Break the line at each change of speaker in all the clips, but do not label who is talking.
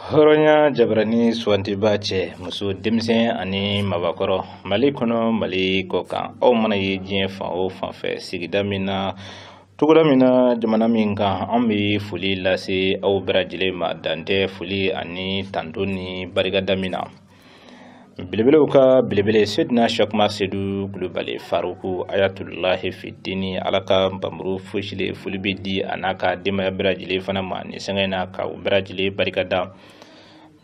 Horonya jabrani swanti bache muso demsen ani mabakoro mali kono mali koka o mana ye jien fa o fan fe sigida mina tuguda mina jamana minka ambi fuli lase au brajile ma dante fuli ani tandoni barigada mina bilebele uka bilebele sedna shakma sedu globale faruku ayatullahi fi dini alaka bamru fushile fuli bidi anaka dema brajile fana mani sengena ka brajile barigada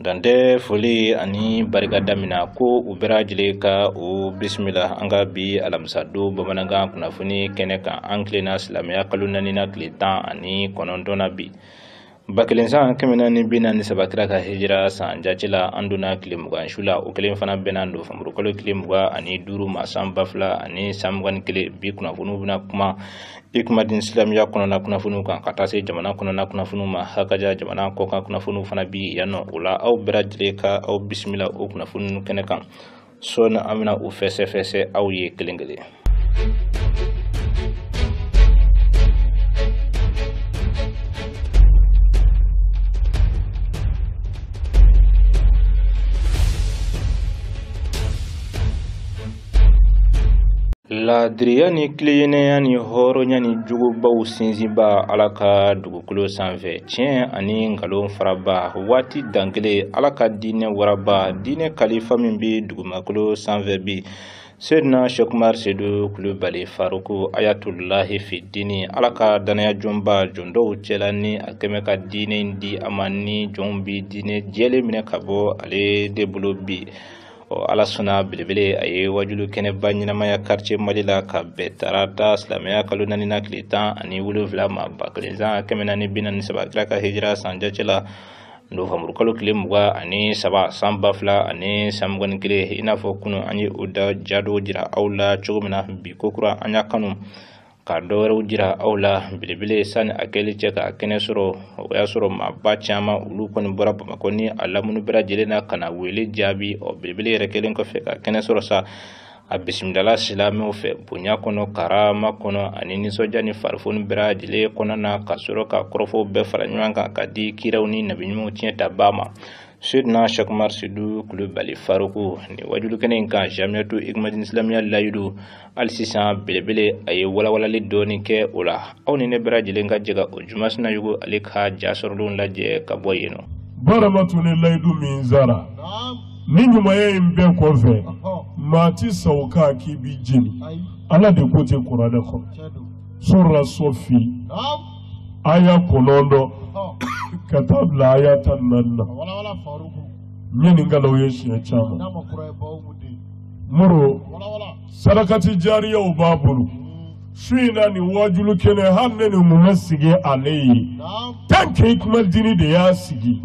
dande fuli ani barigada mina ko uberajile ka o bismillah anga bi alamsadu bamananga kunafuni keneka anklina islamia kalunani na klita ani konondona bi bakelensa kemena ni bina ni sabakira ka hijra sanja cila anduna klimuga shula o kelen fana benando famru kolo klimuga ani duru masam bafla ani samwan kile bi kunafunu bina kuma ikmadin islamia kunana kunafunu kan katase jamana kunana kunafunu ma hakaja jamana koka kunafunu fana bi yano ula au berajile ka au bismillah o kunafunu keneka sona amina u fese au ye kelengele la driani kliyene yani horo nyani jugu baw sinziba alaka dugukulo sanfɛ tiɲɛ ani ngalon faraba wati dangele alaka dine waraba dine kalifa min bi dugumakolo sanfɛ bi sedna shokmar sedu kulubali faruku ayatullahi fi dini alaka danaya jomba jondo chelani akeme ka dine di amani jombi dine jele mine kabo ale debulo bi ala suna bilibili aye wajulu kene banyina maya quartier malila ka betarata islamia kalunani na klita ani wuluvla ma baklinza kemena ni binan sabakira ka hijra sanja cela Novembre kalo kilimwa ani saba samba fla ani samgon kile ina fo kunu ani uda jado jira aula chogumina bi kokura anya kanu ka doro jira aula bilibili san akeli cheka kene soro ya soro ma bachama ulu kon bora makoni alamunu brajile na kana wele jabi o bilibili rekelen ko feka kene soro sa abismillah silame fe bunya kono karama kono anini sojani farfun brajile kono na kasoro ka krofo be faranyanga kadi kirawni nabinyu tienta bama Sidna Shakmar Sidu Kulubali Faruku ni wajulu kene ka jamiatu igmadin islamia layudu al-sisan belebele ay wala li doni ke ula aw ni ne brajile nga jega o jumasna yugo alika jasorlun laje ka boyino
baramatu ne laydu min zara ni nyuma ye mbe ko fe mati sauka ki bi jini ala de kote qur'ana ko sura sofi aya kolondo katab la ayatan nanna nyeni ngalo yeshi ya chama muro sarakati jariya ubabulu shina ni wajulu kene hanne ni mumasige aleyi tanke ikmal dini de ya sigi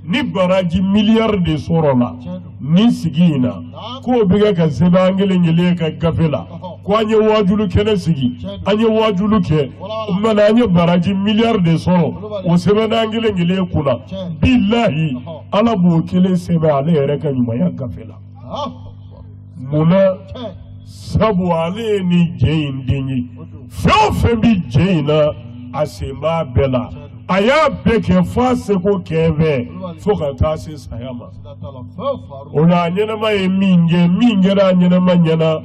ni baraji miliyar de sorola ni sigina ko biga ka sebangele ngele ka gafela ko anye wajulu kene sigi anye wajulu ke mana anye baraji miliyar de soro o sebangele ngele kuna billahi ala bo kele sebe ale yere ka nyuma ya gafela muna sabu ale ni jein dinyi fe bi jeina asema bela aya beke fase ko keve foka tase sayama ona nyana mai minge ra nyana manyana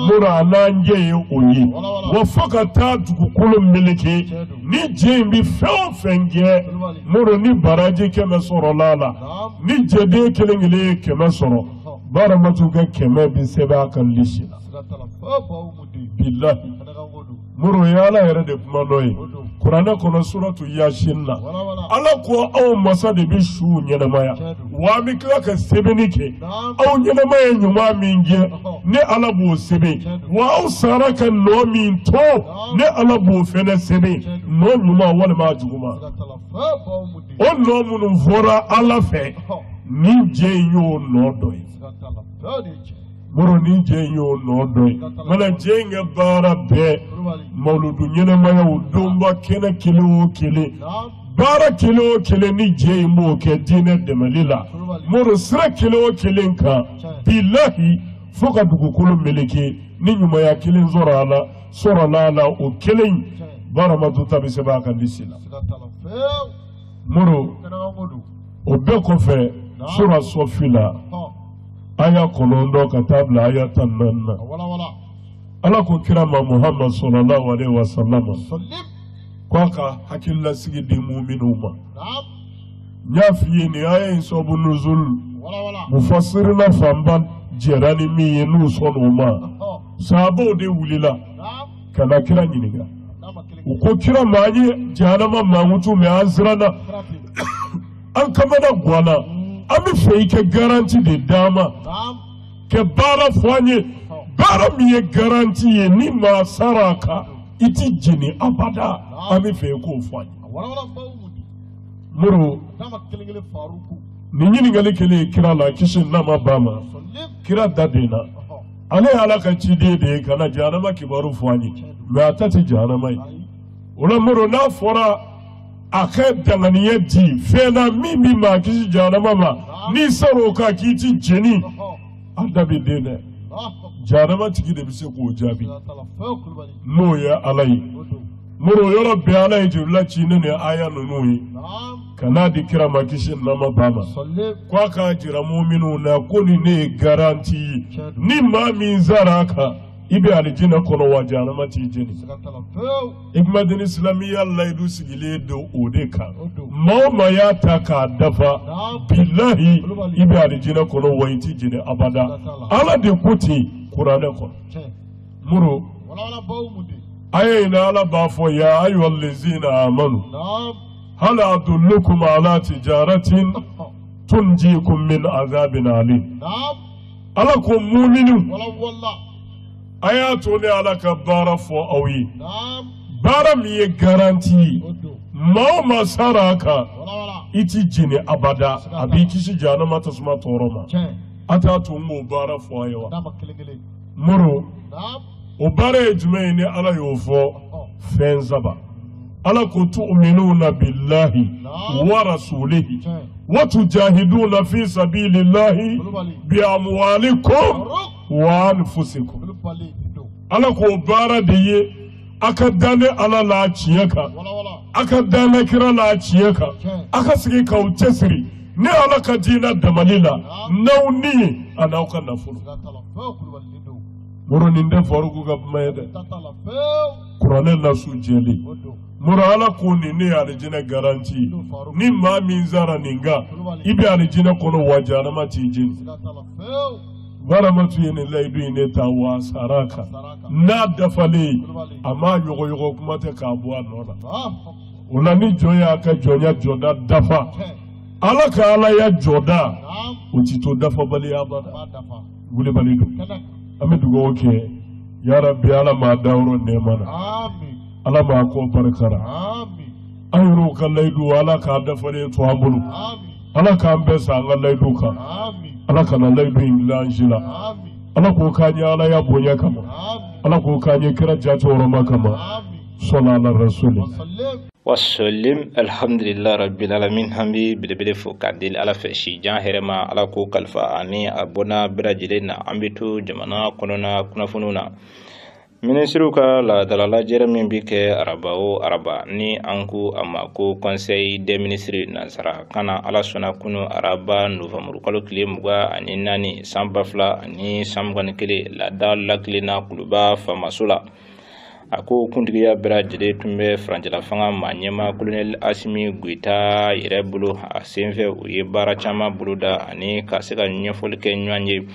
mura nanje oyi wo foka tatu kukulu miliki ni jembi fenge muro ni baraje kema soro lala ni jede kelengele kema soro bara matuka kema bi seba kan lishina billahi muro yala yere de kumanoyi Qur'ana kono suratu Yasin la ala ko aw masa de bi shu nyenamaya wa mi kila ka sebeni ke aw nyenamaya nyuma minge ne ala bo sebe wa aw saraka no min to ne ala bo fene sebe no nyuma wala ma juguma on no mun fora ala fe ni je yo no doy muro ni je yo no doy mana je nga bara be mauludu nyene maya udumba kene kilo kile bara kilo kile ni je mo ke dine de malila muro sra kilo kile nka billahi foka dugukulu meleke ni nyuma ya kile zorala sorala o kile bara matuta biseba kan disila muro o bɛɛ kɔfɛ sura Sɔfi la aya 9 ka taa bila aya 14 na Ala ko kira ma Muhammad sallallahu alaihi wasallam ko a ka hakililasigi di mu'minu ma n y'a f'i ye nin aya in sababu nuzul mufassirina fanba jɛra ni min ye n'u sɔnn'o ma sahabaw de wulila ka na kira ɲininka u ko kira ma an ye jahanama mankutu mɛ an siranna an kamana guana an bɛ fɛ i kɛ garanti de d'an ma kɛ baara fɔ an ye baara min ye garanti ye ni maa sara a kan i ti jeni abada an bɛ fɛ i k'o fɔ an ye muru ni ɲininkali kelen kira la kisi nama ba ma kira da den na ale ye Ala ka ciden de ye ka na jahanama kibaru fɔ an ye mɛ a ta tɛ jahanama ye o la muru n'a fɔra a kɛ danganiya di fɛn na min bɛ maa kisi jahanama ma n'i sara o kan k'i ti jeni a da bɛ den dɛ jahanama tigi de bɛ se k'o jaabi n'o ye Ala ye muru yɔrɔ bɛɛ Ala ye jolila ci ne ni aya ninnu ye ka n'a di kira ma kisi nama ba ma ko a k'a jira mu'minu na ko ni ne ye garanti ye ni maa min sara a kan i bɛ alijinɛ kɔnɔ wa jahanama t'i jeni ikumadini silamiya layidu sigilen don o de kan maa o maa y'a ta k'a dafa bilahi i bɛ alijinɛ kɔnɔ wa i t'i jeni abada Ala de ko ten kuranɛ kɔnɔ muru aya in Ala b'a fɔ ya ayyuhal ladzina amanu hal adullukum ala tijaratin tunjikum min azabin alim Ala ko mu'minu a y'a to ne Ala ka baara fɔ aw ye baara min ye garanti maa o maa sara a kan i ti jeni abada a b'i kisi jahanama tasuma tɔɔrɔ ma a t'a to n b'o baara fɔ a ye wa muru o baara ye jumɛn ye ni Ala y'o fɔ fɛn saba Ala ko tu'minuna billahi wa rasulihi wa tujahiduna fi sabilillahi bi amwalikum wa anfusikum Ala ko baara de ye a ka da ne Ala la tiɲɛ kan a ka da ne kira la tiɲɛ kan a ka sigi k'aw cɛsiri ne Ala ka diinɛ damani la n'aw ni ye a n'aw ka nafolo muru nin tɛ faruku ka kuma ye dɛ kuranɛ lasu jɛlen muru Ala ko nin ne ye alijinɛ garanti ni maa min sara nin kan i bɛ alijinɛ kɔnɔ wa jahanama t'i jeni baramatu ye nin layidu in ne ta wa sara kan n'a dafalen a ma ɲɔgɔɲɔgɔ kuma tɛ k'a bɔ a nɔ la o la ni jɔn y'a ka jɔnya jɔda dafa Ala ka Alaya jɔda o ti to dafabaliya abada wulibali don an bɛ dugawu kɛ ya Rabbi Ala m'a dayɔrɔ nɛɛma na Ala m'a kɔ barikara an yɛrɛw ka layidu Ala k'a dafalen to an bolo Ala k'an bɛɛ sa an ka layidu kan Ala kana layidu in dilan an si la Ala k'o k'an ye Alaya bonya kama Ala k'o k'an ye kira jatɔrɔma kama sɔla ala rasuli
wasallim alhamdulillah rabbil alamin hambi belebele fo ka deli Ala fɛ si jan hɛrɛma Ala ko kalifa ani a bɔnna bɛɛ lajɛlen na an bɛ to jamana kɔnɔna kunnafoniw na ministriw ka laadala lajɛrɛ min bi kɛ araba o araba ni an ko a ma ko conseil des ministres nansara kana Ala sɔnna kunu araba novembre kalo tile 24 san 2021 laada lakilenna kuluba famaso la a ko kuntigiya bɛɛ lajɛlen tun bɛ farancɛla fanga ma ɲɛma colonel Asimi Goita yɛrɛ bolo a senfɛ u ye baara caman boloda ani ka se ka ɲɛfɔli kɛ ɲɔgɔn ye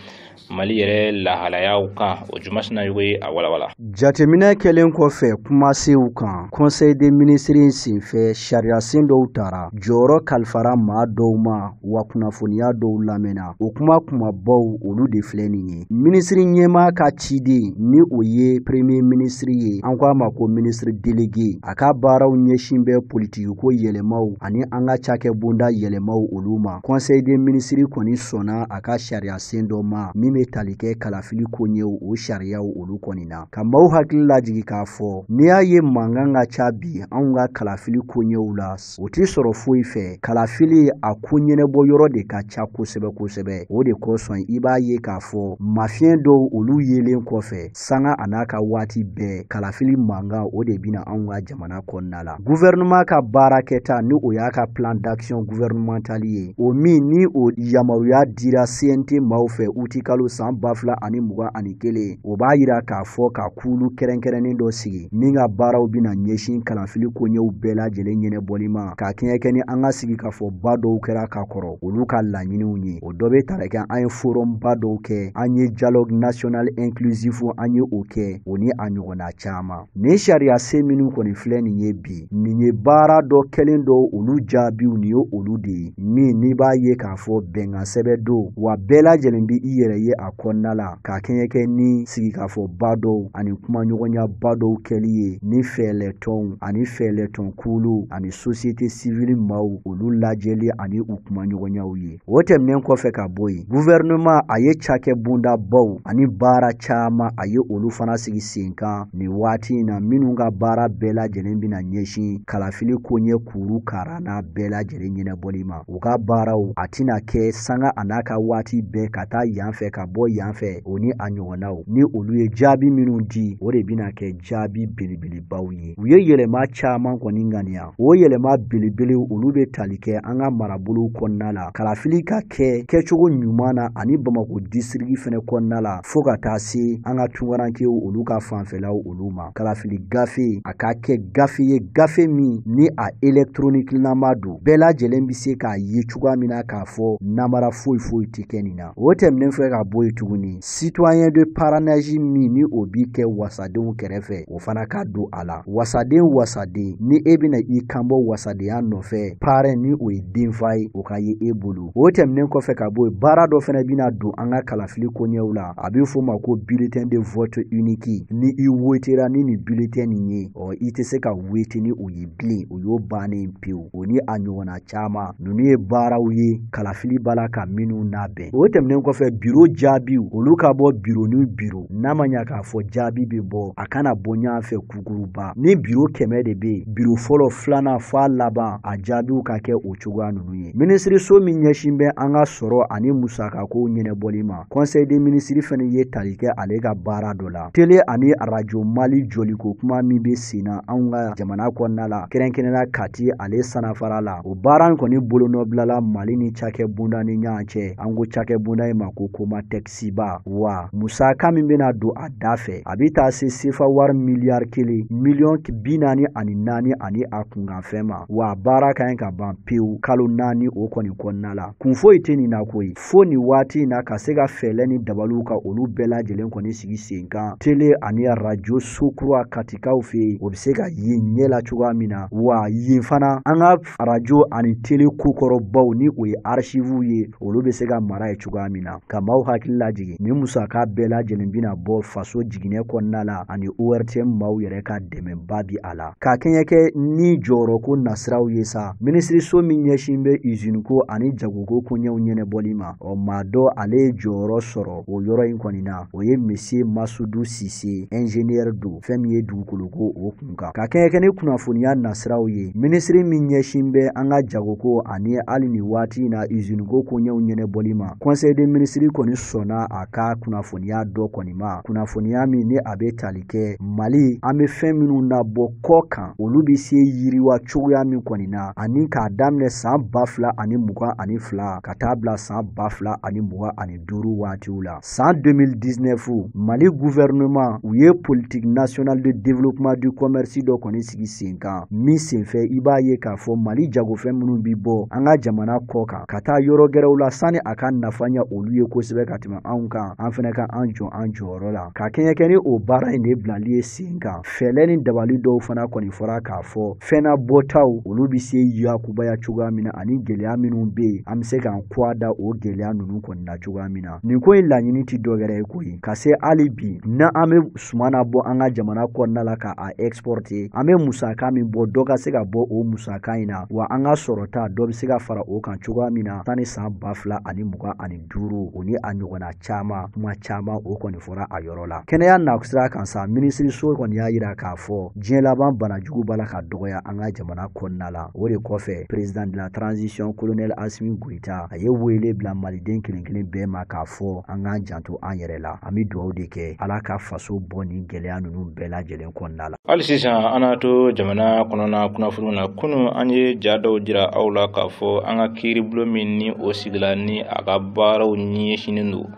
Mali yɛrɛ lahalayaw kan o jumasina yogo ye a walawala
jateminɛ kɛlen kɔfɛ kumasew kan conseil des ministres senfɛ sariya sen dɔw tara jɔyɔrɔ kalifara maa dɔw ma wa kunnafoniya dɔw lamɛnna o kumabaw olu de filɛ nin ye ministre ɲɛmaa ka ciden ni o ye premier ministre ye an ko a ma ko ministre délégué a ka baaraw ɲɛsin bɛ politiki ko yɛlɛmaw ani an ka cakɛ bonda yɛlɛmaw olu ma conseil des ministres kɔni sɔnna a ka sariya sen dɔ ma min min bɛ tali kɛ kalafili ko ɲɛw o sariyaw olu kɔni na ka maaw hakili lajigi k'a fɔ n'i y'a ye mankan ka ca bi anw ka kalafili ko ɲɛw la o t'i sɔrɔ foyi fɛ kalafili a ko ɲɛnɛbɔ yɔrɔ de ka ca kosɛbɛ kosɛbɛ o de kosɔn i b'a ye k'a fɔ mafiyɛn dɔw olu yelen kɔfɛ sanga a n'a ka waati bɛɛ kalafili mankan o de bɛna anw ka jamana kɔnɔna la gouvernement ka baara kɛta ni o y'a ka plan d'action gouvernemental ye o min ni o yamaruya dira CNT maaw fɛ uti kalo san 2021 o b'a yira k'a fɔ ka kulu kɛrɛnkɛrɛnnen dɔ sigi min ka baaraw bɛna ɲɛsin kalafili ko ɲɛw bɛɛ lajɛlen ɲɛnɛbɔli ma ka kɛɲɛ kɛ ni an ka sigi k'a fɔ ba dɔw kɛra ka kɔrɔ olu ka laɲiniw ye o dɔ bɛ tara kɛ an ye forum ba dɔw kɛ an ye dialogue national inclusif an ye o kɛ o ni a ɲɔgɔnna caman nin sariya se minnu kɔni filɛ nin ye bi nin ye baara dɔ kɛlen dɔ olu jaabiw nin ye olu de ye min n'i b'a ye k'a fɔ bɛnkan sɛbɛ don wa bɛɛ lajɛlen bi i yɛrɛ ye a kɔnɔna la ka kɛɲɛ kɛ ni sigikafɔ ba dɔw ani kumaɲɔgɔnya ba dɔw kɛli ye ni fɛɛlɛtɔnw ani fɛɛlɛtɔn kulu ani société civile maaw olu lajɛli ani u kumaɲɔgɔnyaw ye o tɛmɛnen kɔfɛ ka bɔ yen gouvernement a ye cakɛ bondabaw ani baara caman a ye olu fana sigi sen kan nin waati in na minnu ka baara bɛɛ lajɛlen bɛna ɲɛsin kalafili ko ɲɛ kuru kara n'a bɛɛ lajɛlen ɲɛnɛbɔli ma u ka baaraw a tɛna kɛ sanga a n'a ka waati bɛɛ ka taa yan fɛ ka bɔ yan fɛ o ni a ɲɔgɔnnaw ni olu ye jaabi minnu di o de bɛna kɛ jaabi belebelebaw ye u ye yɛlɛma caman kɔni ŋaniya o yɛlɛma belebele olu bɛ tali kɛ an ka marabolo kɔnɔna la kalafili ka kɛ kɛcogo ɲuman na ani Bamako district fɛnɛ kɔnɔna la fo ka taa se an ka tunkarankew olu ka fanfɛlaw olu ma kalafili gafe a ka kɛ gafe ye gafe min ni a électronique lama don bɛɛ lajɛlen bɛ se k'a ye cogoya min na k'a fɔ namara foyi foyi tɛ kɛ nin na o tɛmɛnen fɛ ka bɔ yen tuguni citoyen de parrainage min ni o bi kɛ wasadenw kɛrɛfɛ o fana ka don a la wasaden ni e bɛna i kanbɔ wasadenya nɔfɛ parrain ni o ye denfa ye o ka ye e bolo o tɛmɛnen kɔfɛ ka bɔ yen baara dɔ fana bɛna don an ka kalafili ko ɲɛw la a bɛ fɔ ma ko bulletin de vote unique ni i wotera ni nin bulletin nin ye i tɛ se ka wote ni o ye bilen o y'o bannen pewu o ni a ɲɔgɔnna caman ninnu ye baaraw ye kalafili b'a la ka minnu labɛn o tɛmɛnen kɔfɛ biro jaabiw olu ka bɔ biro ni biro n'a ma ɲa k'a fɔ jaabi bɛ bɔ a kana bɔ ɲɔgɔn fɛ kukuruba ni biro 100 de bɛ yen biro fɔlɔ filanan f'a laban a jaabiw ka kɛ o cogoya ninnu ye minisiriso min ɲɛsin bɛ an ka sɔrɔ ani musakakow ɲɛnɛbɔli ma conseil des ministres fana ye tali kɛ ale ka baara dɔ la télé ani radio Mali joliko kuma min bɛ sen na anw ka jamana kɔnɔna la kɛrɛnkɛrɛnnenya Kati ale sanafara la o baara in kɔni bolonɔbilala Mali ni cakɛ bunda ni ɲɔgɔn cɛ an ko cakɛ bunda in ma ko Comatexiba wa musaka min bɛna don a da fɛ a bɛ taa se sefa wari miliyari 1 miliyɔn 44 ani a kunkanfɛn ma wa baara ka ɲi ka ban pewu kalo 4 o kɔni kɔnɔna la kun foyi tɛ nin na koyi fo nin waati in na ka se ka fɛɛlɛ ni dabaliw ka olu bɛɛ lajɛlen kɔni sigi sen kan télé ani radio sokura Katikaw fɛ yen o bɛ se ka ye ɲɛ la cogoya min na wa yen fana an ka radio ani télé kokɔrɔbaw ni o ye archive ye olu bɛ se ka mara ye cogoya min na ka maaw hakili lajigi ni musaka bɛɛ lajɛlen bɛna bɔ faso jiginɛ kɔnɔna la ani ORTM maaw yɛrɛ ka dɛmɛba bi a la ka kɛɲɛ kɛ ni jɔyɔrɔko nasiraw ye sa minisiriso min ɲɛsin bɛ usine ko ani jagoko koɲɛw ɲɛnɛbɔli ma maa dɔ ale ye jɔyɔrɔ sɔrɔ o yɔrɔ in kɔni na o ye monsieur Masudu Sise ingénieur do fɛn min ye dugukoloko o kun kan ka kɛɲɛ kɛ ni kunnafoniya nasiraw ye minisiri min ɲɛsin bɛ an ka jagoko ani hali ni waati in na usine ko koɲɛw ɲɛnɛbɔli ma conseil des ministres kɔni sɔnna a ka kunnafoniya dɔ kɔni ma kunnafoniya min ni a bɛ tali kɛ Mali an bɛ fɛn minnu nabɔ kɔ kan olu bɛ se yiriwa cogoya min kɔni na ani k'a daminɛ san 2022 ka taa bila san 2025 waatiw la san 2019 Mali gouvernement u ye politique nationale de développement du commerce dɔ kɔni sigi sen kan min senfɛ i b'a ye k'a fɔ Mali jagofɛn minnu bi bɔ an ka jamana kɔ kan ka taa yɔrɔ gɛrɛw la sani a ka nafa ɲɛ olu ye kosɛbɛ ka tɛmɛ anw kan an fɛnɛ ka an jɔ an jɔyɔrɔ la ka kɛɲɛ kɛ ni o baara in de bilali ye sen kan fɛɛlɛ ni dabali dɔw fana kɔni fɔra k'a fɔ fɛnna bɔtaw olu bɛ se yakubaya cogoya min na ani gɛlɛya minnu bɛ yen an bɛ se k'an kɔ da o gɛlɛya ninnu kɔni na cogoya min na nin ko in laɲini tɛ dɔ wɛrɛ ye koyi ka se hali bi na an bɛ suman na bɔ an ka jamana kɔnɔna la ka a exporter an bɛ musaka min bɔ dɔ ka se ka bɔ o musaka in na wa an ka sɔrɔta dɔ bɛ se ka fara o kan cogoya min na sanni san 2025 o ni a a ɲɔgɔnna caman kuma caman o kɔni fɔra a yɔrɔ la. Kɛnɛya nasira kan sa minisiriso kɔni y'a yira k'a fɔ diɲɛ laban banajugu b'a la ka dɔgɔya an ka jamana kɔnɔna la. O de kɔfɛ président de la transition colonel Assimi Goïta a ye wele bila maliden kelen kelen bɛɛ ma k'a fɔ an k'an janto an yɛrɛ la. An bɛ dugawu de kɛ Ala ka faso bɔ ni gɛlɛya ninnu bɛɛ lajɛlen kɔnɔna la.
Hali sisan an n'a to jamana kɔnɔna kunnafoniw na kunun an ye ja dɔw jira aw la k'a fɔ an ka kiiribulon min ni o sigila ni a ka baaraw ɲɛsinnen don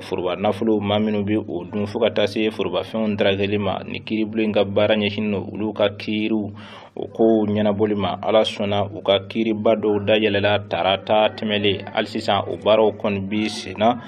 foroba nafolo maa minnu bɛ o dun fo ka taa se forobafɛnw darakɛli ma ni kiiribulon in ka baara ɲɛsinnen don olu ka kiiriw o ko ɲɛnabɔli ma. Ala sɔnna u ka kiiriba dɔw dayɛlɛla tarata tɛmɛlen. Hali sisan o baaraw kɔni bi senna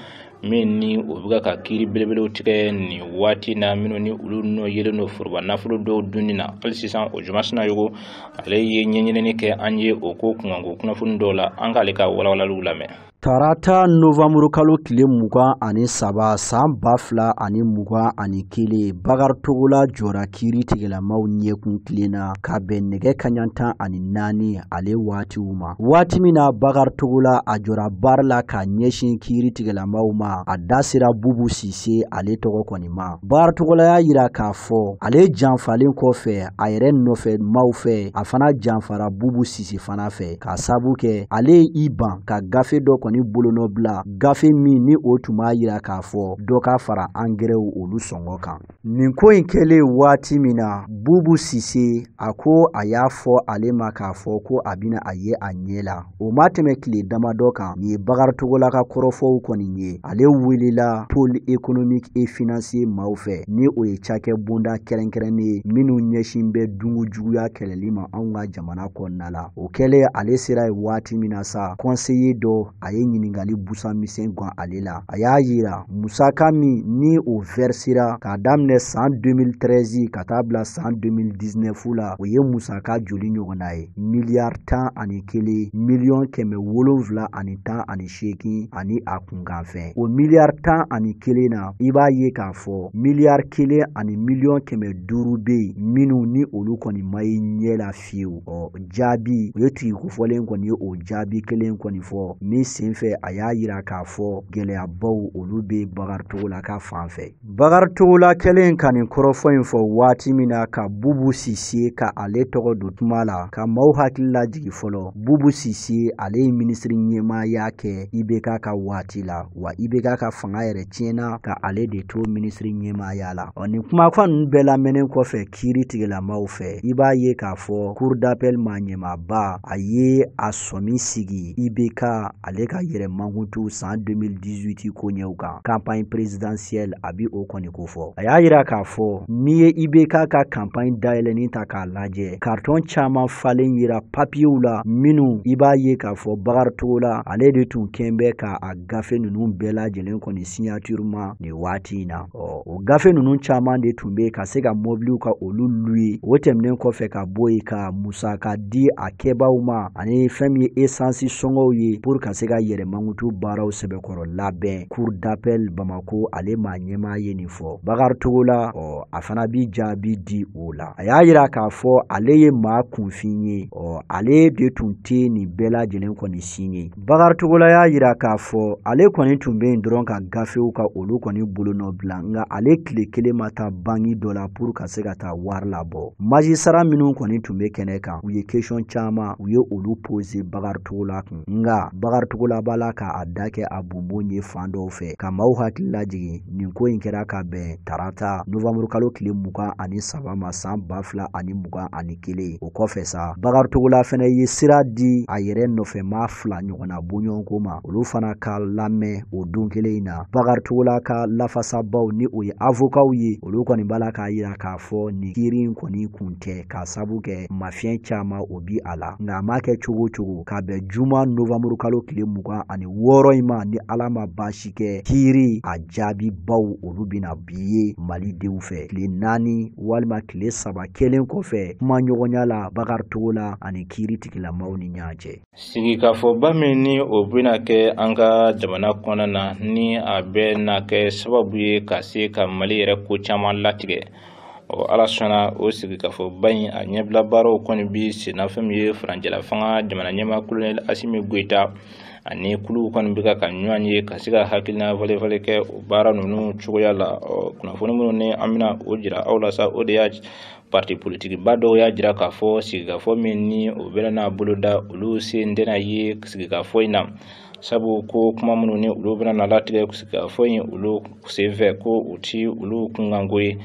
min ni o bɛ ka kiiri belebelew tigɛ ni waati na minnu ni olu nɔ yelen no foroba nafolo dɔw dunni na. Hali sisan o Jumasina Yogo ale ye ɲɛɲinini kɛ an ye o ko kunkanko kunnafoni dɔw la an k'ale ka walawalaliw lamɛn.
Tarata Novembre kalo tile 23 san 2021 Bakari Togola jɔra kiiri tigɛlamaw ɲɛkun tilenna ka bɛn nɛgɛ kanɲɛ 14 ale waatiw ma. Waati min na Bakari Togola a jɔra baara la ka ɲɛsin kiiri tigɛlamaw ma a da sera Bubu Sise ale tɔgɔ kɔni ma. Bakari Togola y'a yira k'a fɔ ale janfalen kɔfɛ a yɛrɛ nɔfɛ maaw fɛ a fana janfara Bubu Sise fana fɛ ka sabu kɛ ale i ban ka gafe dɔ kɔni bolonɔ bila gafe min ni o tun b'a yira k'a fɔ dɔ ka fara angɛrɛw olu sɔngɔ kan. Nin ko in kɛlen waati min na Bubu Sise a ko a y'a fɔ ale ma k'a fɔ ko a bɛna a ye a ɲɛ la. O ma tɛmɛ tile damadɔ kan nin ye Bakari Togola ka kɔrɔfɔw kɔni ye. Ale welela pôle économique et financier maaw fɛ ni o ye cakɛ bonda kɛrɛnkɛrɛnnen minnu ɲɛsin bɛ dungu juguya kɛlɛli ma anw ka jamana kɔnɔna la. O kɛlen ale sera ye waati min na sa conseiller dɔ a ye ɲiningali busan misɛn gan ale la. A y'a yira musaka min ni o versera k'a daminɛ san 2013 ka taa bila san 2019 la o ye musaka joli ɲɔgɔnna ye miliyari 11 miliyɔn 718 ani a kunkanfɛn. O miliyari 11 na i b'a ye k'a fɔ miliyari 1 ani miliyɔn 500 bɛ yen minnu ni olu kɔni ma ye ɲɛ la fiyewu. Jaabi o ye tigi kofɔlen kɔni ye o jaabi kelen kɔni fɔ min senfɛ a y'a yira k'a fɔ gɛlɛyabaw olu bɛ Bakari Togola ka fan fɛ. Bakari Togola kɛlen ka nin kɔrɔfɔ in fɔ waati min na ka Bubu Sise ka ale tɔgɔ don tuma la ka maaw hakili lajigi fɔlɔ. Bubu Sise ale ye minisiri ɲɛmaaya kɛ IBK ka waati la wa IBK ka fanga yɛrɛ tiɲɛna ka ale de to minisiri ɲɛmaaya la. Nin kumakan ninnu bɛɛ lamɛnnen kɔfɛ kiiri tigɛlamaw fɛ i b'a ye k'a fɔ cour d'appel ɲɛmaaba a ye a sɔmi sigi IBK ale ka yɛrɛmankutu san 2018 ko ɲɛw kan campagne présidentielle a bi o kɔni ko fɔ. A y'a yira k'a fɔ n'i ye IBK ka campagne dayɛlɛnin ta k'a lajɛ carton caman falen yira papiyew la minnu i b'a ye k'a fɔ Bakari Togola ale de tun kɛn bɛ ka a gafe ninnu bɛɛ lajɛlen kɔni signature ma nin waati in na. O gafe ninnu caman de tun bɛ ka se ka mobiliw ka olu louer o tɛmɛnen kɔfɛ ka bɔ yen ka musaka di a kɛbaaw ma ani fɛn min ye essence sɔngɔw ye pour ka se ka yɛrɛmankutu baaraw sɛbɛkɔrɔ labɛn. Cour d'appel Bamako ale ma ɲɛmaa ye nin fɔ. Bakari Togola a fana bi jaabi di o la. A y'a yira k'a fɔ ale ye maa kunfin ye ale de tun tɛ nin bɛɛ lajɛlen kɔni signé. Bakari Togola y'a yira k'a fɔ ale kɔni tun bɛ yen dɔrɔn ka gafew ka olu kɔni bolonɔ bila nka ale tile kelen ma taa banki dɔ la pour ka se ka taa wari labɔ. Magistrat minnu kɔni tun bɛ kɛnɛ kan u ye question caman u ye olu poser Bakari Togola kun nka Bakari Togola b'a la k'a da kɛ a bonbon ye fan dɔw fɛ ka maaw hakili lajigi nin ko in kɛra ka bɛn tarata Novembre kalo tile 23 ma san 2021. O kɔfɛ sa Bakari Togola fɛnɛ ye sira di a yɛrɛ nɔfɛmaa 2 ɲɔgɔnna bɔɲɔgɔnko ma olu fana ka lamɛn o don kelen in na. Bakari Togola ka lafasabaw ni o ye avocaw ye olu kɔni b'a la k'a yira k'a fɔ nin kiiri in kɔni kun tɛ k'a sabu kɛ mafiyɛn caman o bi a la nka a ma kɛ cogo cogo ka bɛn juma Novembre kalo tile 26 in ma ni Ala ma baasi kɛ kiiri a jaabi baw olu bɛna bi ye malidenw fɛ tile 4 walima tile 3 kelen kɔfɛ kuma ɲɔgɔnya la Bakari Togola ani kiiri tigilamaw ni ɲɔgɔn cɛ.
Sigikafɔba min ni o bɛna kɛ an ka jamana kɔnɔna na ni a bɛ na kɛ sababu ye ka se ka Mali yɛrɛ ko caman latigɛ. Ala sɔnna o sigikafɔba in a ɲɛbila baaraw kɔni bi senna fɛn min ye farancɛla fanga jamana ɲɛmaa colonel Assimi Goïta ani kulu kan bika kan ɲɔanye ka se ka hakilina fɔlɛfɔlɛ kɛ o baara ninnu cogoya la. Kunnafoni minnu ni an bɛna o jira aw la sa, o de y'a parti politique ba dɔw y'a jira k'a fɔ sigikafɔ min ni o bɛna boloda olu sen tɛna ye sigikafɔ in na, sabu ko kuma minnu ni olu bɛna latigɛ sigikafɔ in olu senfɛ ko u ti olu kunkanko ye.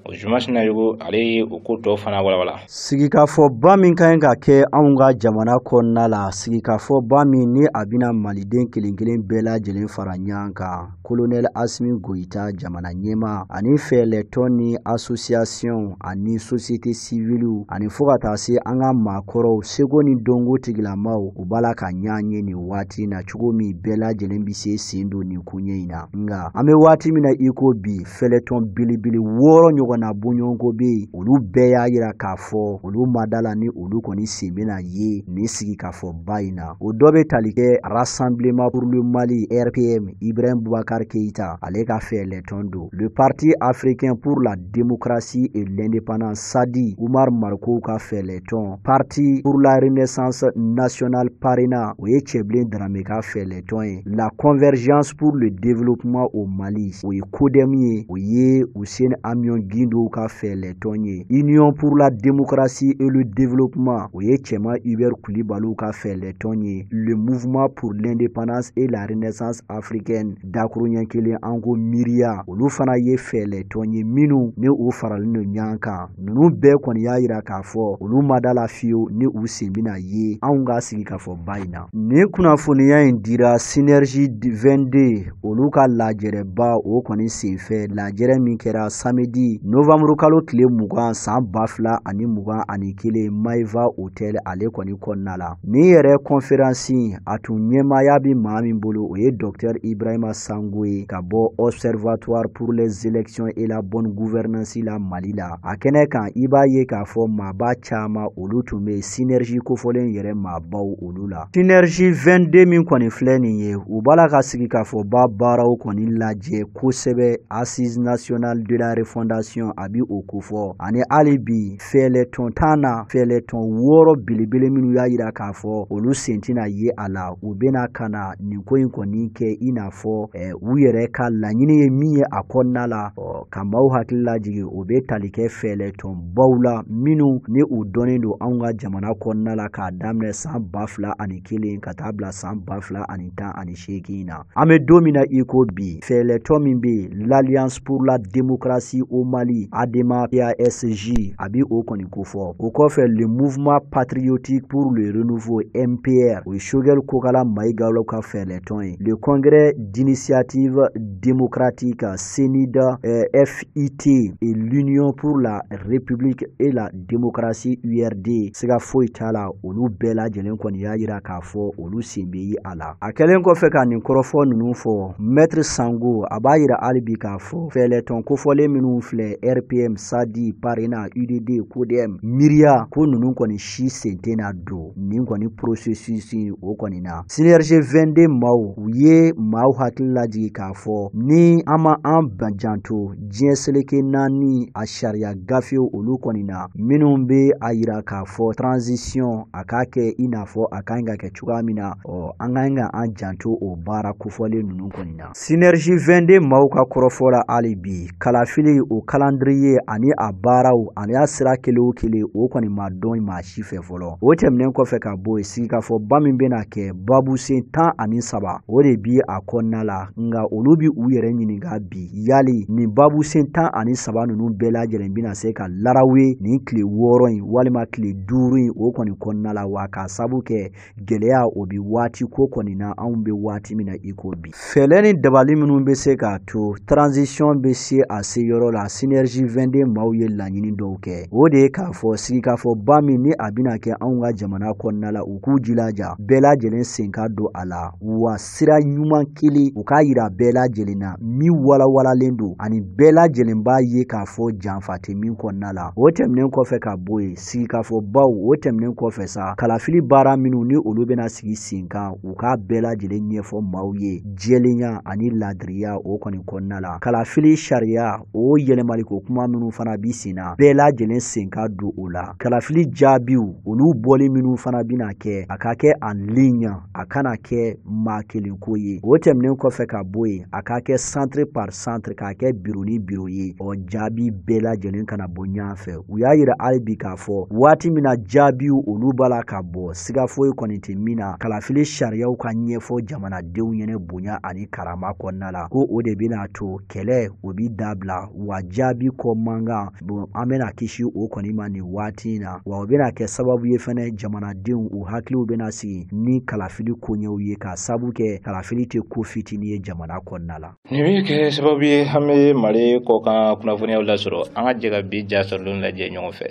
O jumasina yugo ale ye o ko tɔ fana walawala.
Sigikafɔba min ka ɲi ka kɛ anw ka jamana kɔnɔna la, sigikafɔba min ni a bɛna maliden kelen kelen bɛɛ lajɛlen fara ɲɔgɔn kan. Colonel Asimi Goïta jamana ɲɛma ani fɛɛlɛtɔn ni association ani société civile ani fo ka taa se an ka maakɔrɔw seko ni dongo tigilamaw u b'a la ka ɲɔgɔn ye nin waati na cogo min bɛɛ lajɛlen bɛ se sen don nin koɲɛ in na. Nka an bɛ waati min na i ko bi fɛɛlɛtɔn belebele 6 ɲɔgɔn na bɔɲɔgɔnko bɛ yen, olu bɛɛ y'a yira k'a fɔ olu ma da la ni olu kɔni sen bɛna ye nin sigikafɔba in na. O dɔ bɛ tali kɛ Rassemblement pour le Mali RPM Ibrahim Boubacar Keïta ale ka fɛɛlɛtɔn don. Le Parti africain pour la démocratie et l'indépendance SADI Umar Marko ka fɛɛlɛtɔn. Parti pour la renaissance nationale Parena o ye Cɛbilen Darame ka fɛɛlɛtɔn ye. La convergence pour le développement au Mali o ye CODEM ye, o ye Hussein Amion Guindo ka fɛɛlɛtɔn ye. Union pour la démocratie et le développement o ye Cɛma Hubert Kulibaliw ka fɛɛlɛtɔn ye. Le mouvement pour l'indépendance et la renaissance africaine dakuru ɲɛ kelen an ko miiriya olu fana ye fɛɛlɛtɔn ye minnu ni u faralen don ɲɔgɔn kan. Ninnu bɛɛ kɔni y'a yira k'a fɔ olu ma da la fiyewu ni u sen bɛna ye anw ka sigikafɔba in na. Nin kunnafoniya in dira Synergie 22 olu ka lajɛrɛba o kɔni senfɛ, lajɛrɛ min kɛra samedi Novembre kalo tile 20 san 2021 Maïva Hotel ale kɔni kɔnɔna la. Nin yɛrɛ conférence a tun ɲɛmaaya bi maa min bolo o ye Dr Ibrahima Sango ye ka bɔ Observatoire pour les élections et la bonne gouvernance la Mali la. A kɛnɛ kan i b'a ye k'a fɔ maaba caman olu tun bɛ Synergie kofɔlen yɛrɛ maabaw olu la. Synergie 22 min kɔni filɛ nin ye u b'a la ka sigikafɔba baaraw kɔni lajɛ kosɛbɛ. Assise nationale de la refondation a bi o kofɔ ani hali bi fɛɛlɛtɔn 10 na fɛɛlɛtɔn 6 belebele minnu y'a yira k'a fɔ olu sen tɛna ye a la, u bɛna ka na nin ko in kɔni kɛ i n'a fɔ u yɛrɛ ka laɲini ye min ye a kɔnɔna la. Ka maaw hakili lajigin o bɛ tali kɛ fɛɛlɛtɔnbaw la minnu ni u dɔnnen don anw ka jamana kɔnɔna la k'a daminɛ san 2001 ka taa bila san 2018 na. An bɛ don min na i ko bi fɛɛlɛtɔn min bɛ l'Alliance pour la démocratie au Mali ADEMA PASJ a bi o kɔni kofɔ. O kɔfɛ le mouvement patriotique pour le renouveau MPR o ye Shogɛl Kokala Maïga ka fɛɛlɛtɔn ye. Le congrès d'initiative démocratique CENID FIT et l'Union pour la République et la démocratie URD siga foyi t'a la olu bɛɛ lajɛlen kɔni y'a yira k'a fɔ olu sen bɛ ye a la. A kɛlen kɔfɛ ka nin kɔrɔfɔ ninnu fɔ Maître Sango a b'a yira hali bi k'a fɔ fɛɛlɛtɔn kofɔlen minnu filɛ RPM SADI Parena UDD CODEM miiriya ko ninnu kɔni si sen tɛna don nin kɔni processus o kɔni na. Synergie 22 maaw u ye maaw hakili lajigi k'a fɔ ni an ma an janto diɲɛ seleke 4 a sariya gafew olu kɔni na minnu bɛ a yira k'a fɔ transition a k'a kɛ i n'a fɔ a kan ka kɛ cogoya min na an kan ka an janto o baara kofɔlen ninnu kɔni na. Synergie 22 maaw ka kɔrɔfɔ la hali bi kalafili o calendrier ani a baaraw ani a sira kelen o kelen o kɔni ma dɔn maa si fɛ fɔlɔ. O tɛmɛnen kɔfɛ ka bɔ yen sigikafɔba min bɛna kɛ babusen 13 o de bi a kɔnɔna la, nka olu bi u yɛrɛ ɲininka bi yali nin babusen 13 ninnu bɛɛ lajɛlen bɛna se ka larawe nin tile 6 in walima tile 5 in o kɔni kɔnɔna la wa k'a sabu kɛ gɛlɛya o bi waati ko kɔni na anw bɛ waati min na i ko bi. Fɛlɛ ni dabali minnu bɛ se k'a to transition bɛ se a se yɔrɔ la Synergie 22 maaw ye laɲini dɔw kɛ. O de ye k'a fɔ sigikafɔba min ni a bɛna kɛ anw ka jamana kɔnɔna la u k'u jilaja bɛɛ lajɛlen sen ka don a la wa sira ɲuman kelen u k'a yira bɛɛ lajɛlen na min walawalalen don ani bɛɛ lajɛlen b'a ye k'a fɔ janfa tɛ min kɔnɔna la. O tɛmɛnen kɔfɛ ka bɔ yen sigikafɔbaw o tɛmɛnen kɔfɛ sa kalafili baara minnu ni olu bɛna sigi sen kan u k'a bɛɛ lajɛlen ɲɛfɔ maaw ye jɛlenya ani ladiriya o kɔni kɔnɔna la. Kalafili sariya o yɛlɛmali ko kuma minnu fana bi sina bɛɛ lajɛlen sen ka don o la kalafili jaabiw olu bɔli minnu fana bina kɛ a ka kɛ en ligne a kana kɛ maa kelen ko ye o tɛmɛnen kɔfɛ ka bɔ yen a ka kɛ centre par centre k'a kɛ biro ni biro ye o jaabi bɛɛ lajɛlen kana bɔ ɲɔgɔn fɛ u y'a yira hali bi k'a fɔ waati min na jaabiw olu b'a la ka bɔ siga foyi kɔni tɛ min na kalafili sariyaw ka ɲɛfɔ jamanadenw ɲɛnɛ bonya ani karama kɔnɔna la ko o de bɛna to kɛlɛ o bi dabila wa jaabi kɔ mankan an bɛna kisi o kɔni ma nin waati in na wa o bɛna kɛ sababu ye fɛnɛ jamanadenw u hakiliw bɛna sigi ni kalafili koɲɛw ye ka sabu kɛ kalafili tɛ ko fitini ye jamana kɔnɔna la.
Nin bɛ kɛ sababu ye an bɛ Mali kɔkan kunnafoniyaw lasɔrɔ an ka jɛ ka bi ja sɔrɔlen lajɛ ɲɔgɔn fɛ.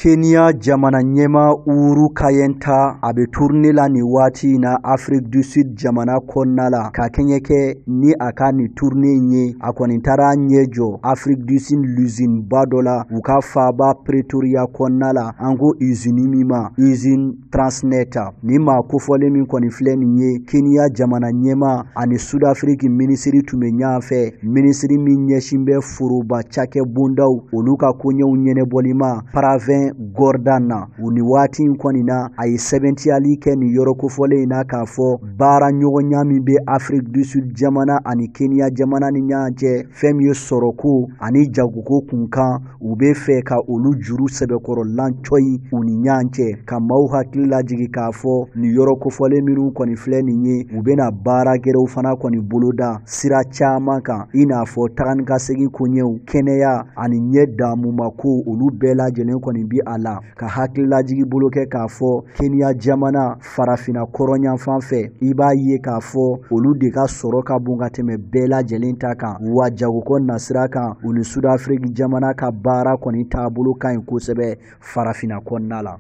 Kenya jamana ɲɛma Uhuru Kayenta a bɛ tourner la nin waati in na Afrique du Sud jamana kɔnɔna la ka kɛɲɛ kɛ ni a ka nin tournée in ye a kɔni taara ɲɛ jɔ Afrique du Sud usine ba dɔ la u ka faaba Pretoria kɔnɔna la an ko usine min ma usine Transnet ni maa kofɔlen min kɔni filɛ nin ye Kenya jamana ɲɛma ani Sud Afrique minisiri tun bɛ ɲɔgɔn fɛ minisiri min ɲɛsin bɛ foroba cakɛ bondaw olu ka koɲɛw ɲɛnɛbɔli ma paravɛn Gordon na u ni waati in kɔni na a ye sɛbɛntiyali kɛ nin yɔrɔ kofɔlen in na k'a fɔ baara ɲɔgɔnya min bɛ Afrique du Sud jamana ani Kenya jamana ni ɲɔgɔn cɛ fɛn min ye sɔrɔko ani jagoko kunkan u bɛ fɛ ka olu juru sɛbɛkɔrɔlan cɔyi u ni ɲɔgɔn cɛ ka maaw hakili lajigi k'a fɔ nin yɔrɔ kofɔlen minnu kɔni filɛ nin ye u bɛna baara gɛrɛw fana kɔni boloda sira caman kan i n'a fɔ tagani ka segin koɲɛw kɛnɛya ani ɲɛ damuma ko olu bɛɛ lajɛlen kɔni bi a la ka hakili lajigi bolo kɛ k'a fɔ Kenya jamana farafina kɔrɔnyanfan fɛ i b'a ye k'a fɔ olu de ka sɔrɔ ka bon ka tɛmɛ bɛɛ lajɛlen ta kan wa jagokɔ nasira kan u ni Sud Afrique jamana ka baara kɔni taabolo ka ɲi kosɛbɛ farafina kɔnɔna la.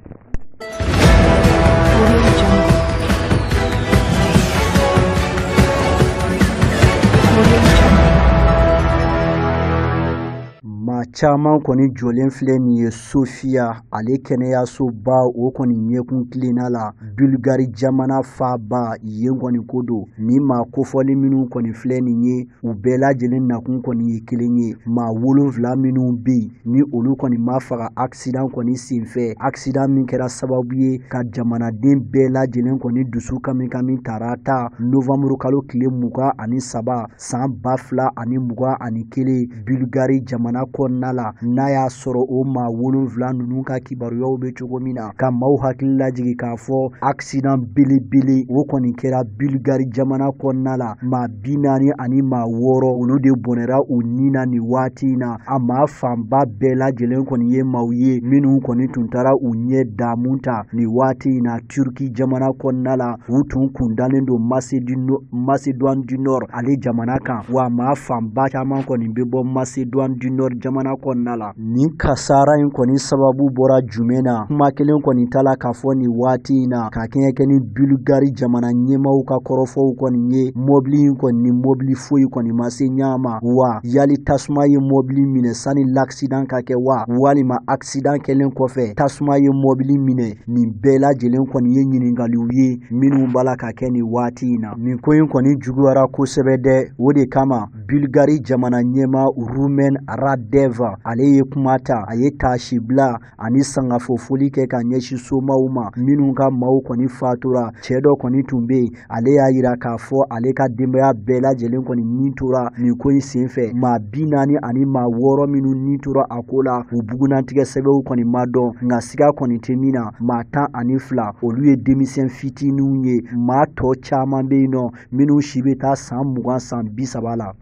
Maa caman kɔni jɔlen filɛ nin ye Sofia ale kɛnɛyasoba o kɔni ɲɛkun tilenna la Bulgari jamana faaba yen kɔni ko don ni maa kofɔli minnu kɔni filɛ nin ye u bɛɛ lajɛlen nakun kɔni ye kelen ye maa 7 minnu bɛ yen ni olu kɔni ma faga accident kɔni senfɛ accident min kɛra sababu ye ka jamanaden bɛɛ lajɛlen kɔni dusu kami tarata Novembre kalo tile 23 san 2021 Bulgari jamana kɔnɔna la n'a y'a sɔrɔ o maa 7 ninnu ka kibaruyaw bɛ cogo min na ka maaw hakili lajigi k'a fɔ accident belebele o kɔni kɛra Bulgari jamana kɔnɔna la maa 40 ani maa 6 olu de bɔnɛra u ni na nin waati in na a maa fanba bɛɛ lajɛlen kɔni ye maaw ye minnu kɔni tun taara u ɲɛ damun ta nin waati in na Turki jamana kɔnɔna la u tun kundalen don Macédoine du Nord ale jamana kan wa maa fanba caman kɔni bɛ bɔ Macédoine du Nord jamana kɔnɔna la nin kasara in kɔni sababu bɔra jumɛn na kuma kelen kɔni tala k'a fɔ nin waati in na ka kɛɲɛ kɛ ni Bulgari jamana ɲɛmaw ka kɔrɔfɔw kɔni ye mobili in kɔni ni mobili foyi kɔni ma se ɲama wa yali tasuma ye mobili minɛ sani l'accident ka kɛ wa walima accident kɛlen kɔfɛ tasuma ye mobili minɛ nin bɛɛ lajɛlen kɔni ye ɲininkaliw ye minnu b'a la ka kɛ nin waati in na nin ko in kɔni juguyara kosɛbɛ dɛ o de kama Bulgari jamana ɲɛma Rumen Radeva ale ye kuma ta a ye taasi bila ani sangafo foli kɛ ka ɲɛsin somaw ma minnu ka maaw kɔni fatura cɛ dɔ kɔni tun bɛ yen ale y'a yira k'a fɔ ale ka denbaya bɛɛ lajɛlen kɔni nin tora nin ko in senfɛ maa 40 ani maa 6 minnu nin tora a ko la u bugunnatigɛ sɛbɛnw kɔni ma dɔn nka siga kɔni tɛ min na maa 12 olu ye denmisɛn fitininw ye maa tɔ caman bɛ yen nɔ minnu si bɛ taa san 20 san 30 la.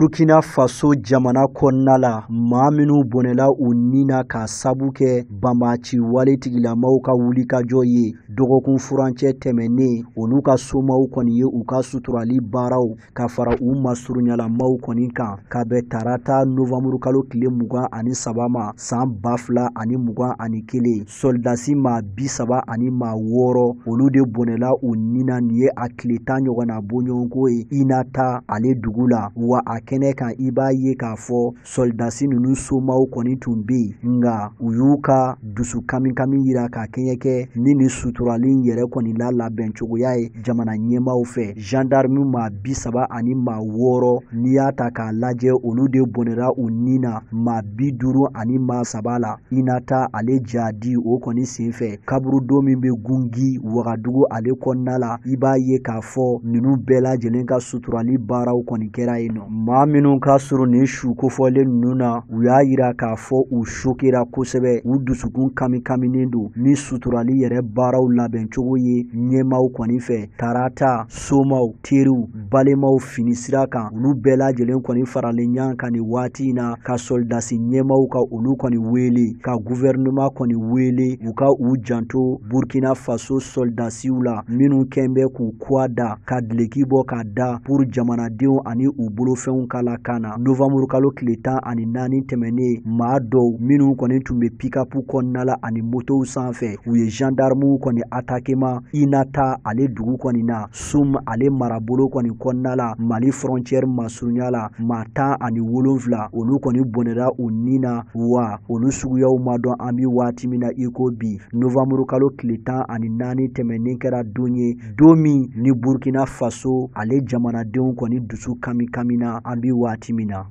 Burkina Faso jamana kɔnɔna la maa minnu bɔnɛla u nina ka sabu kɛ bamaci wale tigilamaw ka wulikajɔ ye dɔgɔkun furancɛ tɛmɛnen olu ka somaw kɔni ye u ka suturali baaraw ka fara u masurunyalamaw kɔni kan ka bɛ tarata Novembre kalo tile 23 ma san 2021 soldasi maa 30 ani maa 6 olu de bɔnɛla u nina nin ye a tile 10 ɲɔgɔnna bɔɲɔgɔnko ye Inata ale dugu la wa a kɛnɛ kan i b'a ye k'a fɔ soldasi ninnu somaw kɔni tun bɛ yen nka u y'u ka dusu kamikami yira ka kɛɲɛ ni nin suturali yɛrɛ kɔni la labɛn cogoya ye jamana ɲɛmaaw fɛ gendarme maa 30 ani maa 6 n'i y'a ta k'a lajɛ olu de bɔnɛra u nina maa 50 ani maa 3 la Inata ale jadi o kɔni senfɛ kaburudon min bɛ Gungi Wagadugu ale kɔnɔna la i b'a ye k'a fɔ ninnu bɛɛ lajɛlen ka suturali baaraw kɔni kɛra yen nɔ maa minnu ka surun nin su kofɔlen ninnu na u y'a yira k'a fɔ u shokera kosɛbɛ u dusukun kamikaminen don ni suturali yɛrɛ baaraw labɛn cogo ye ɲɛmaaw kɔni fɛ tarata somaw teriw balemaw fini sira kan olu bɛɛ lajɛlen kɔni faralen ɲɔgɔn kan nin waati in na ka soldasi ɲɛmaaw ka olu kɔni wele ka gouvernement kɔni wele u ka u janto Burkina Faso soldasiw la minnu kɛn bɛ k'u kuwa da ka dileki bɔ ka da pour jamanadenw ani u bolofɛnw kala kana Novembre kalo tile 14 tɛmɛnen maa dɔw minnu kɔni tun bɛ pick-up kɔnɔna la ani motow sanfɛ u ye gendarmew kɔni attaquement Inata ale dugu kɔni na Sum ale marabolo kɔni kɔnɔna la Mali frontière masurunya la maa 17 olu kɔni bɔnɛra u nina wa olu suguyaw ma dɔn an bi waati min na i ko bi Novembre kalo tile 14 tɛmɛnen kɛra don ye don min ni Burkina Faso ale jamanadenw kɔni dusu kamikamina an bi waati min na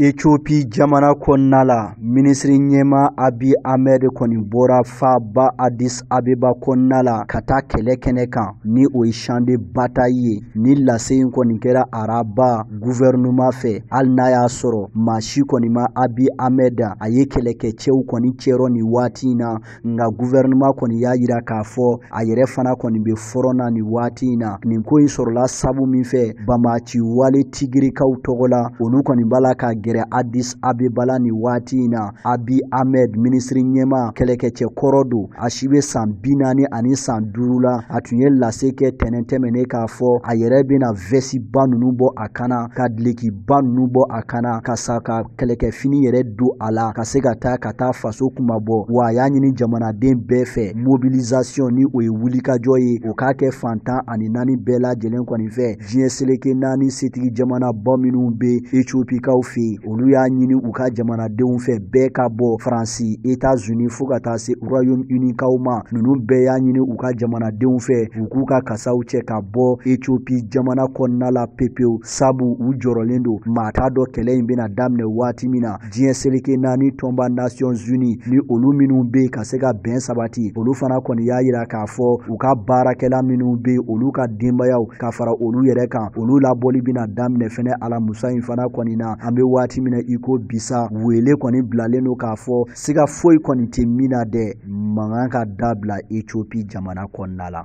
Ethiopie jamana kɔnɔna la minisiri ɲɛma Abiy Ahmed kɔni bɔra faba Addis Abeba kɔnɔna la ka taa kɛlɛ kɛnɛ kan ni o ye champ de bataille ye ni lase in kɔni kɛra araba gouvernement fɛ hali n'a y'a sɔrɔ maa si kɔni ma Abiy Ahmed a ye kɛlɛkɛcɛw kɔni cɛrɔ nin waati in na nka gouvernement kɔni y'a yira k'a fɔ a yɛrɛ fana kɔni bɛ fɔrɔn na nin waati in na nin ko in sɔrɔla sabu min fɛ bamaci wale tigirikaw tɔgɔ la olu kɔni b'a la ka gɛrɛ Addis Abeba la ni waati in na Abiy Ahmed minisiri ɲɛma kɛlɛkɛcɛ kɔrɔ don a si bɛ san 40 ani san 5 la a tun ye lase kɛ tɛnɛn tɛmɛnen k'a fɔ a yɛrɛ bɛna vɛsi ba ninnu bɔ a kana ka dileki ba ninnu bɔ a kana ka sa ka kɛlɛkɛfini yɛrɛ don a la ka se ka taa faso kuma bɔ wa a y'a ɲini jamanaden bɛɛ fɛ mobilisation ni o ye wulikajɔ ye o k'a kɛ fantan ani 4 bɛɛ lajɛlen kɔni fɛ diɲɛ seleke 4 setigi jamana ba minnu bɛ Ethiopikaw fɛ olu y'a ɲini u ka jamanadenw fɛ bɛɛ ka bɔ Faransi États-Unis fo ka taa se Royaume-Uni kaw ma ninnu bɛɛ y'a ɲini u ka jamanadenw fɛ u k'u ka kasaw cɛ ka bɔ Ethiopie jamana kɔnɔna la pepewu sabu u jɔrɔlen don maa t'a dɔn kɛlɛ in bɛna daminɛ waati min na diɲɛ seleke 4 tɔnba Nations Unies ni olu minnu bɛ ka se ka bɛn sabati olu fana kɔni y'a yira k'a fɔ u ka baarakɛla minnu bɛ olu ka denbayaw ka fara olu yɛrɛ kan olu labɔli bɛna daminɛ fɛnɛ alamusa in fana kɔni na an bɛ waati min na i ko bisa wele kɔni bilalen don k'a fɔ siga foyi kɔni tɛ min na dɛ mankan ka dabila Ethiopie jamana kɔnɔna la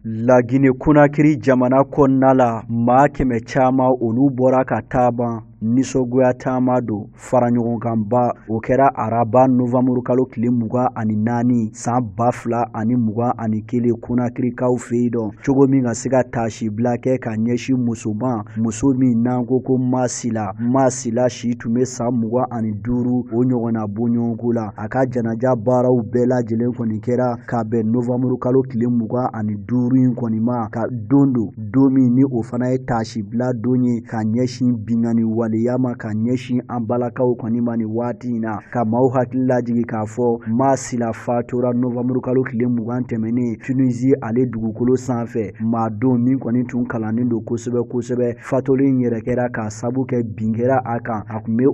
La Guinée Conakry jamana kɔnɔna la maa 100 caman olu bɔra ka taaba nisɔgoya taama don faraɲɔgɔnkanba o kɛra araba Novembre kalo tile 24 san 2021 Conakrykaw fɛ yen dɔn cogo min ka se ka taasi bila kɛ ka ɲɛsin muso min n'an ko ko Masila si tun bɛ san 25 o ɲɔgɔnna bɔɲɔgɔnko la a ka janaja baaraw bɛɛ lajɛlen kɔni kɛra ka bɛn Novembre kalo tile 25 in kɔni ma ka don min ni o fana ye taasi bila don ye ka ɲɛsin bingani wale bɛnbaliya ma ka ɲɛsin an balakaw kɔni ma ni waati in na ka maaw hakili lajigi k'a fɔ maa sila fatura novembre kalo tile 20 tɛmɛnen Tunisie ale dugukolo sanfɛ maadenw min kɔni tun kalannen don kosɛbɛ fatolen yɛrɛ kɛra k'a sabu kɛ bin kɛra a kan a kun bɛ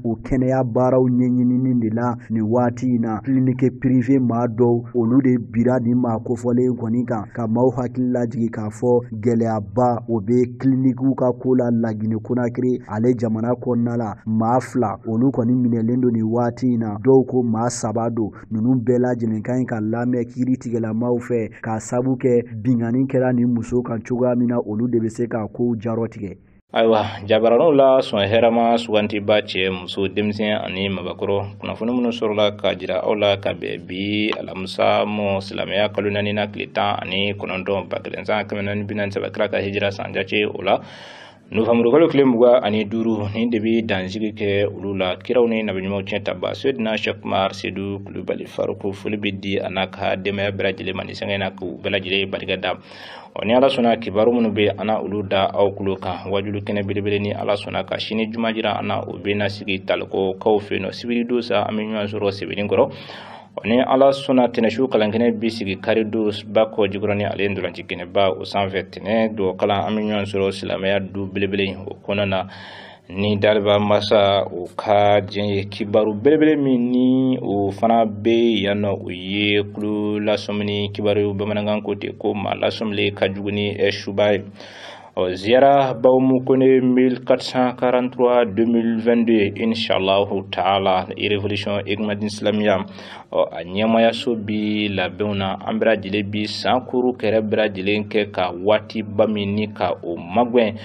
o kɛnɛya baaraw ɲɛɲinini de la nin waati in na clinique privé maa dɔw olu de bira nin maa kofɔlen kɔni kan ka maaw hakili lajigi k'a fɔ gɛlɛyaba o bɛ cliniquew ka ko la Laginɛ Conakry ale jamana kɔnɔna la maa 2 olu kɔni minɛlen don nin waati in na dɔw ko maa 3 don ninnu bɛɛ lajɛlen kan ka lamɛn kiiritigɛlamaw fɛ k'a sabu kɛ bingani kɛra nin muso kan cogoya min na olu de bɛ se ka kow jarɔtigɛ.
Ayiwa jabaraniw la sɔn hɛrɛma sugantiba cɛ muso denmisɛn ani mabakɔrɔ kunnafoni minnu sɔrɔla ka jira aw la ka bɛn bi alamisa mɔ silamɛya kalo 4 na tile 19 1447 kira ka hijira san jace o la Novembre kalo tile 25 ni de bi dansigi kɛ olu la kiraw ni nabiɲumanw cɛ taba Seydina Cheikh Umar Seydou Kulubali Faruk foli bɛ di a n'a ka denbaya bɛɛ lajɛlen ma ni sanga in na k'u bɛɛ lajɛlen barika da. Ni ala sɔnna kibaru minnu bɛ ana olu da aw kulo kan wajulu kɛnɛ belebele ni ala sɔnna ka sini juma jira ana o bɛ na sigi taliko kaw fɛ yen nɔ sibiri don sa an bɛ ɲɔgɔn sɔrɔ sɛbɛnni kɔrɔ. Ni ala sɔnna tɛnɛsu kalankɛnɛ bi sigi kari do bakɔ jikɔrɔni ale ndolanci kɛnɛba o sanfɛ tɛnɛ do kalan an bɛ ɲɔgɔn sɔrɔ silamɛya du belebele o kɔnɔna na ni daliba masa o ka diɲɛ ye kibaru belebele min ni o fana bɛ yan nɔ o ye kulo lasɔmini kibaru bamanankan ko ten ko maa lasɔmile ka jugu ni suba ye. Ziyara Bawmu Kone 1443 2022 inshallahu ta'ala révolution Egmadin Islamia a ɲɛmaya so bi labɛnw na an bɛɛ lajɛlen bi sankuru kɛrɛ bɛɛ lajɛlen kɛ ka waati ba min ni ka o magwɛn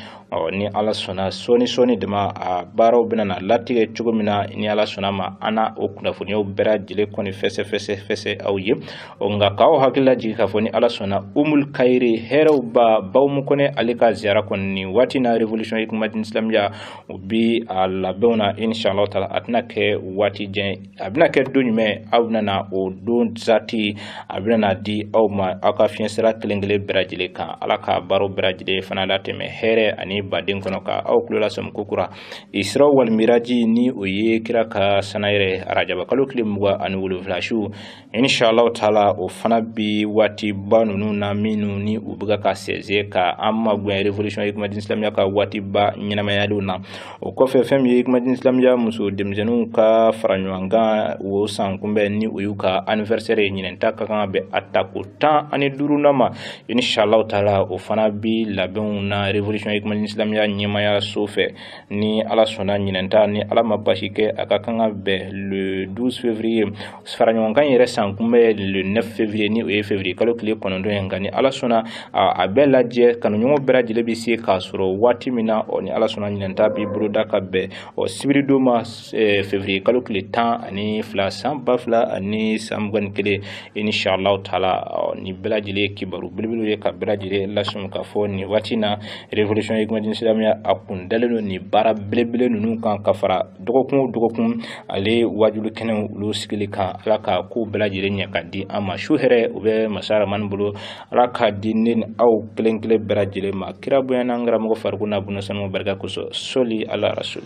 ni ala sɔnna sɔni dama a baaraw bɛna na latigɛ cogo min na ni ala sɔnna ma ana o kunnafoniyaw bɛɛ lajɛlen kɔni fɛsɛ aw ye nka k'aw hakili lajigi k'a fɔ ni ala sɔnna umul kayiri hɛrɛw ba Bawmu Kone ale ka ziyara kɔni ni waati na révolution Egmadin Islamia o bi a labɛnw na inshallah taala a tɛna kɛ waati jan a bɛna kɛ don jumɛn aw bɛna na o don zati a bɛna na di aw ma aw ka fiɲɛ sira kelen-kelen bɛɛ lajɛlen kan ala ka baaraw bɛɛ lajɛlen fana latɛmɛ hɛrɛ ani baden kɔnɔ ka aw kulo lasɔmi kokura Isra wal Miraji ni o ye kira ka sanayɛrɛ arajaba kalo tile 27 su inshallah taala o fana bi waati ba ninnu na minnu ni u bɛ ka sɛze ka an magwɛn révolution Egmadin Islamia ka waati ba ɲɛnamayaliw na o kɔfɛ fɛn min ye Egmadin Islamia muso denmisɛnninw ka fara ɲɔgɔn kan o san kunbɛn ni o y'u ka anniversaire ɲinɛnta ka kan bɛn a tako 15 na ma inshallah taala o fana bi labɛnw na révolution Egmadin Islamia ɲɛmaya so fɛ ni ala sɔnna ɲinɛnta ni ala ma basi kɛ a ka kan bɛn le 12 février fara ɲɔgɔn kan yɛrɛ san kunbɛn le 9 février ni o ye février kalo tile 9 ye nka ni ala sɔnna a bɛɛ lajɛ kanuɲɔgɔn bɛɛ lajɛlen bɛ se k'a sɔrɔ waati min na ni ala sɔnna ɲinɛnta bi boloda ka bɛn sibiri don ma février kalo tile 12 san 2021 inshallah taala ni bɛɛ lajɛlen kibaru belebele ye ka bɛɛ lajɛlen lasɔmi k'a fɔ ni waati na révolution Egmadin Islamia a kun dalen don ni baara belebele ninnu kan ka fara dɔgɔkun ale wajulu kɛnɛ olu sigili kan ala ka ko bɛɛ lajɛlen ɲɛ ka di an ma su hɛrɛ u bɛ masa ramani bolo ala ka di ne ni aw kelen-kelen bɛɛ lajɛlen ma kira bonya n'an karamɔgɔ farikun n'a bunasanu barika kosɔn soli ala rasul